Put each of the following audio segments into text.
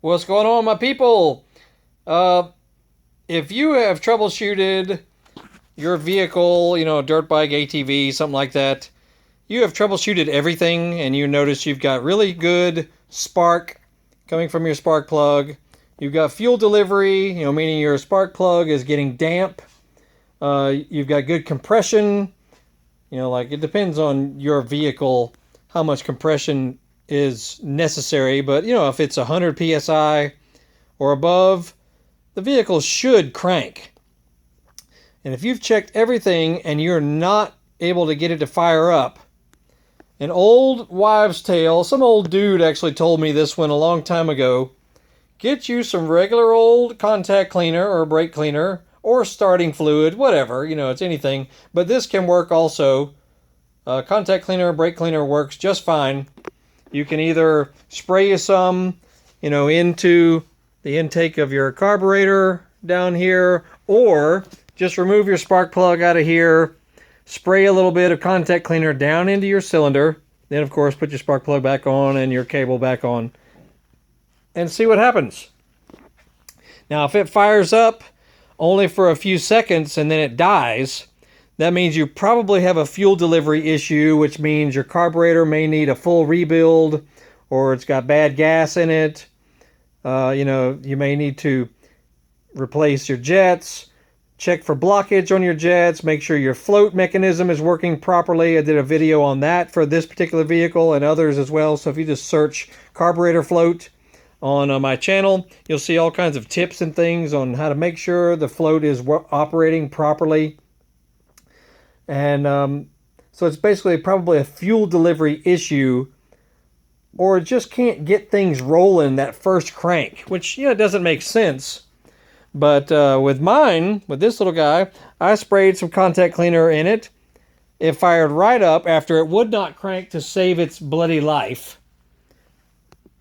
What's going on, my people? Uh, if you have troubleshooted your vehicle, dirt bike, ATV, something like that, you have troubleshooted everything and you notice you've got really good spark coming from your spark plug. You've got fuel delivery, meaning your spark plug is getting damp. You've got good compression. Like it depends on your vehicle how much compression is necessary, but if it's 100 psi or above, the vehicle should crank. And if you've checked everything and you're not able to get it to fire up, an old wives' tale, some old dude actually told me this one a long time ago. Get you some regular old contact cleaner or brake cleaner or starting fluid, whatever, it's anything. But this can work also. Contact cleaner or brake cleaner works just fine. You can either spray you some, into the intake of your carburetor down here, or just remove your spark plug out of here, spray a little bit of contact cleaner down into your cylinder, then of course put your spark plug back on and your cable back on, and see what happens. Now, if it fires up only for a few seconds and then it dies, that means you probably have a fuel delivery issue, which means your carburetor may need a full rebuild, or it's got bad gas in it. You may need to replace your jets, check for blockage on your jets, make sure your float mechanism is working properly. I did a video on that for this particular vehicle and others as well. So if you just search carburetor float on my channel, you'll see all kinds of tips and things on how to make sure the float is operating properly. And so it's basically probably a fuel delivery issue, or just can't get things rolling that first crank, which, doesn't make sense. But with this little guy, I sprayed some contact cleaner in it. It fired right up after it would not crank to save its bloody life.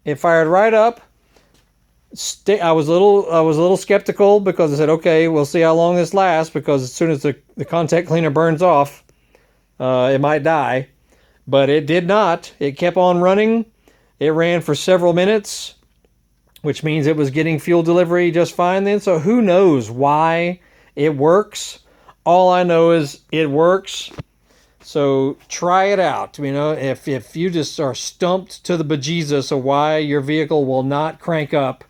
It fired right up. I was a little skeptical because I said, okay, we'll see how long this lasts, because as soon as the contact cleaner burns off, it might die. But it did not. It kept on running. It ran for several minutes, which means it was getting fuel delivery just fine then. So who knows why it works? All I know is it works. So try it out. If you just are stumped to the bejesus of why your vehicle will not crank up,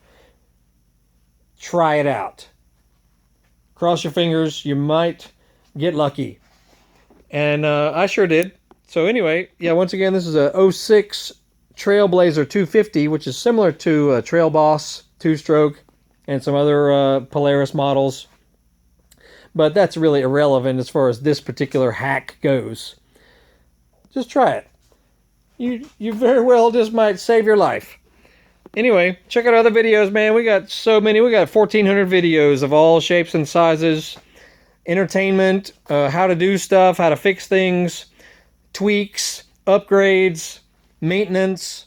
try it out. Cross your fingers. You might get lucky. And I sure did. So anyway, once again, this is a 06 Trailblazer 250, which is similar to a Trail Boss 2-stroke and some other Polaris models. But that's really irrelevant as far as this particular hack goes. Just try it. You very well just might save your life. Anyway, check out other videos, man. We got so many. We got 1,400 videos of all shapes and sizes. Entertainment, how to do stuff, how to fix things, tweaks, upgrades, maintenance,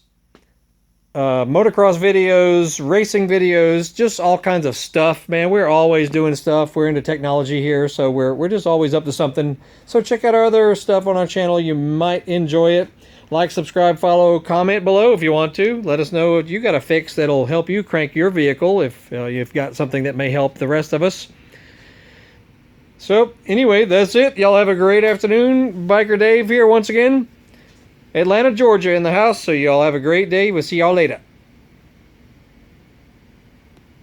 motocross videos, racing videos, just all kinds of stuff, man. We're always doing stuff. We're into technology here, so we're just always up to something. So check out our other stuff on our channel. You might enjoy it. Like, subscribe, follow, comment below if you want to. Let us know what you got a fix that'll help you crank your vehicle, if you've got something that may help the rest of us. So anyway, that's it. Y'all have a great afternoon. Biker Dave here once again. Atlanta, Georgia in the house. So y'all have a great day. We'll see y'all later.